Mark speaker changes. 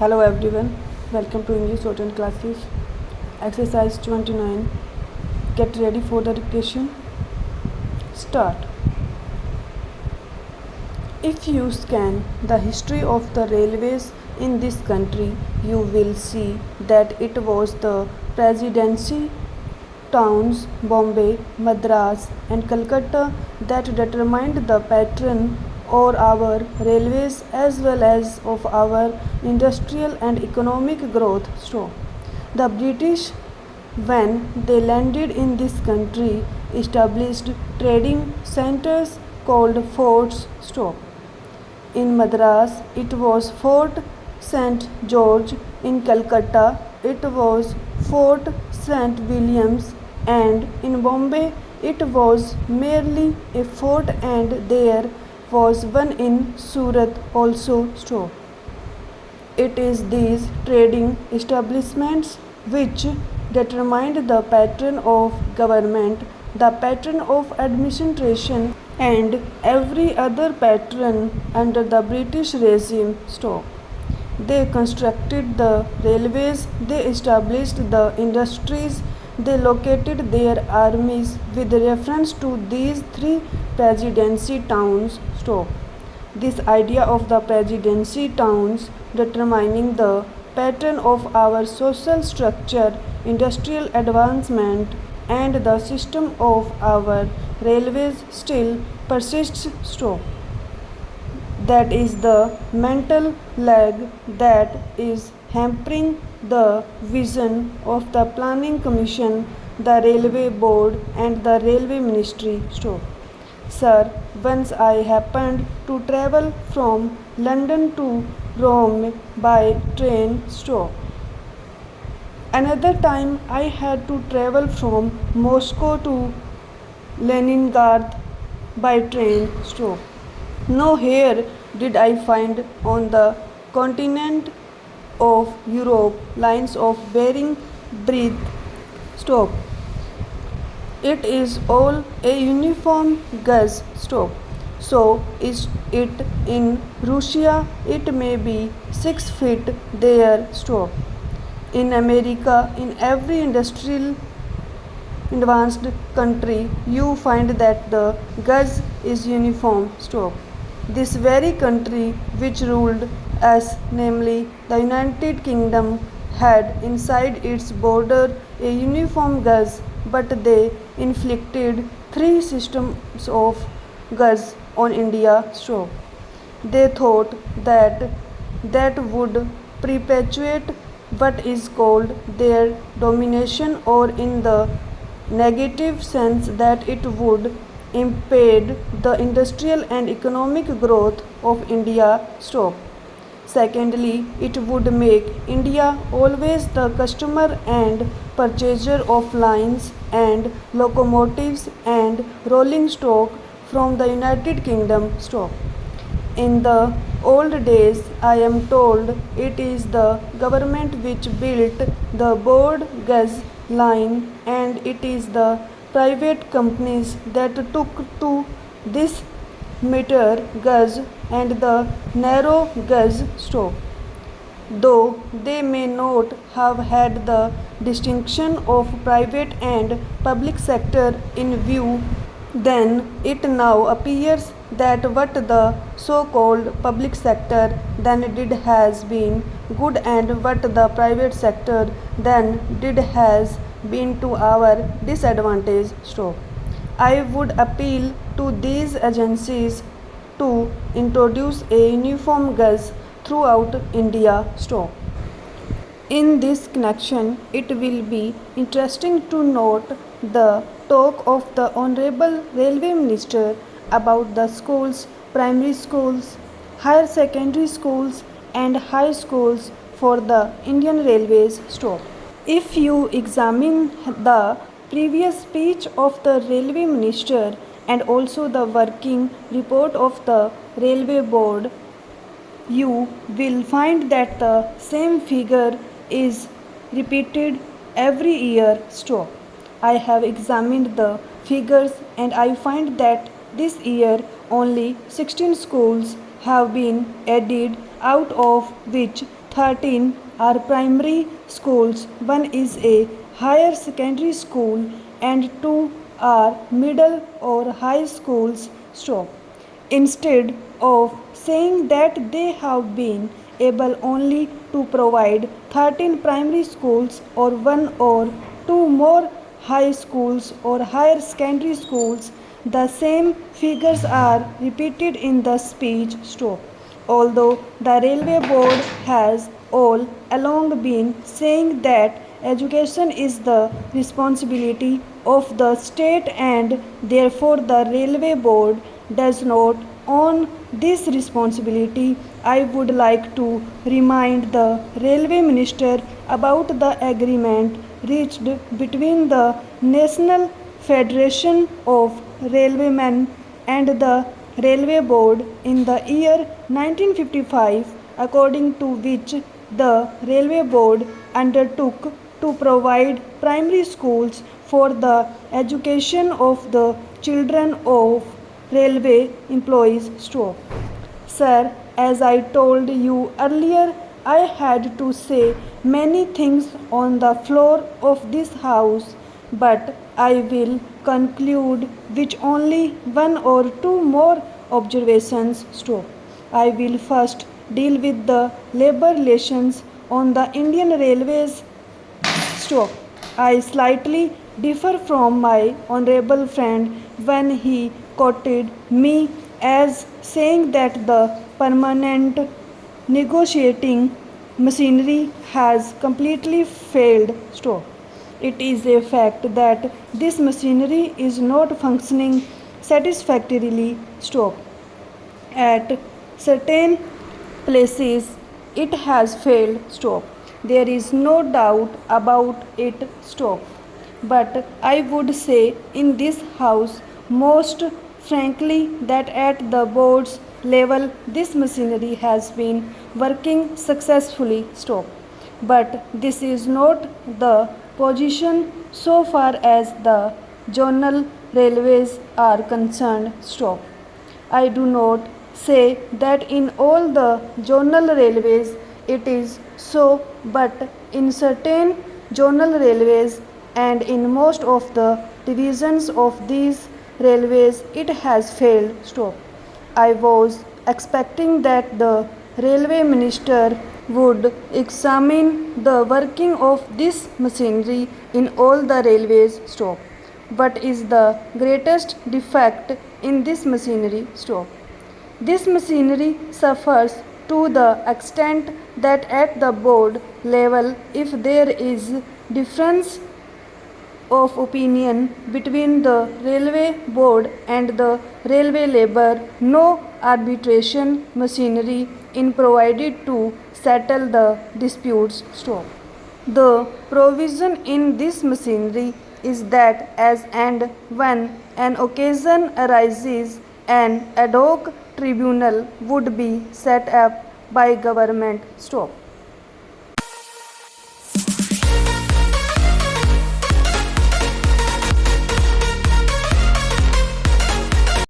Speaker 1: Hello everyone, welcome to English Shorthand classes. Exercise 29. Get ready for the dictation. Start. If you scan the history of the railways in this country, you will see that it was the presidency towns Bombay, Madras, and Calcutta that determined the pattern or our railways as well as of our industrial and economic growth. So, the British, when they landed in this country, established trading centers called forts. In Madras, it was Fort St. George. In Calcutta, it was Fort St. Williams, and in Bombay, it was merely a fort, and there was one in Surat also. It is these trading establishments which determined the pattern of government, the pattern of administration, and every other pattern under the British regime. They constructed the railways, they established the industries, they located their armies with reference to these three presidency towns. This idea of the presidency towns determining the pattern of our social structure, industrial advancement, and the system of our railways still persists. That is the mental lag that is hampering the vision of the Planning Commission, the Railway Board, and the Railway Ministry. Sir, once I happened to travel from London to Rome by train. Another time I had to travel from Moscow to Leningrad by train. Nowhere did I find on the continent of Europe lines of varying breadth. It is all a uniform gauge. So is it in Russia? It may be 6 feet there. In America, in every industrial advanced country, you find that the gauge is uniform. This very country which ruled us, namely the United Kingdom, had inside its border a uniform gauge, but they inflicted three systems of gauge on India. They thought that that would perpetuate what is called their domination, or in the negative sense that it would impede the industrial and economic growth of India. Secondly, it would make India always the customer and purchaser of lines and locomotives and rolling stock from the United Kingdom. In the old days, I am told it is the government which built the broad gauge line, and it is the private companies that took to this meter gauge and the narrow gauge. Though they may not have had the distinction of private and public sector in view, then it now appears that what the so-called public sector then did has been good, and what the private sector then did has been to our disadvantage. I would appeal to these agencies to introduce a uniform gauge throughout India. In this connection, it will be interesting to note the talk of the Honorable Railway Minister about the schools, primary schools, higher secondary schools, and high schools for the Indian Railways. If you examine the previous speech of the Railway Minister and also the working report of the Railway Board, you will find that the same figure is repeated every year. I have examined the figures and I find that this year only 16 schools have been added, out of which 13 are primary schools, one is a higher secondary school, and 2 are middle or high schools. Stop. Instead of saying that they have been able only to provide 13 primary schools or one or two more high schools or higher secondary schools, the same figures are repeated in the speech. Stop. Although the railway board has all along been saying that education is the responsibility of the state and therefore the railway board does not own this responsibility, I would like to remind the railway minister about the agreement reached between the National Federation of Railwaymen and the Railway Board in the year 1955, according to which the Railway Board undertook to provide primary schools for the education of the children of railway employees. Stop. Sir, as I told you earlier, I had to say many things on the floor of this house, but I will conclude with only one or two more observations. Stop. I will first deal with the labor relations on the Indian Railways. Stop. I slightly differ from my honorable friend when he quoted me as saying that the permanent negotiating machinery has completely failed. Stop. It is a fact that this machinery is not functioning satisfactorily. Stop. At certain places it has failed. Stop. There is no doubt about it. Stop. But I would say in this house most frankly that at the board's level this machinery has been working successfully. Stop. But this is not the position so far as the zonal railways are concerned. Stop. I do not say that in all the zonal railways it is so, but in certain zonal railways and in most of the divisions of these railways it has failed. Stop. I was expecting that the railway minister would examine the working of this machinery in all the railways. Stop. What is the greatest defect in this machinery? Stop. This machinery suffers to the extent that at the board level, if there is difference of opinion between the railway board and the railway labor, no arbitration machinery is provided to settle the disputes. Stop. The provision in this machinery is that as and when an occasion arises, an ad hoc tribunal would be set up by government. Stop.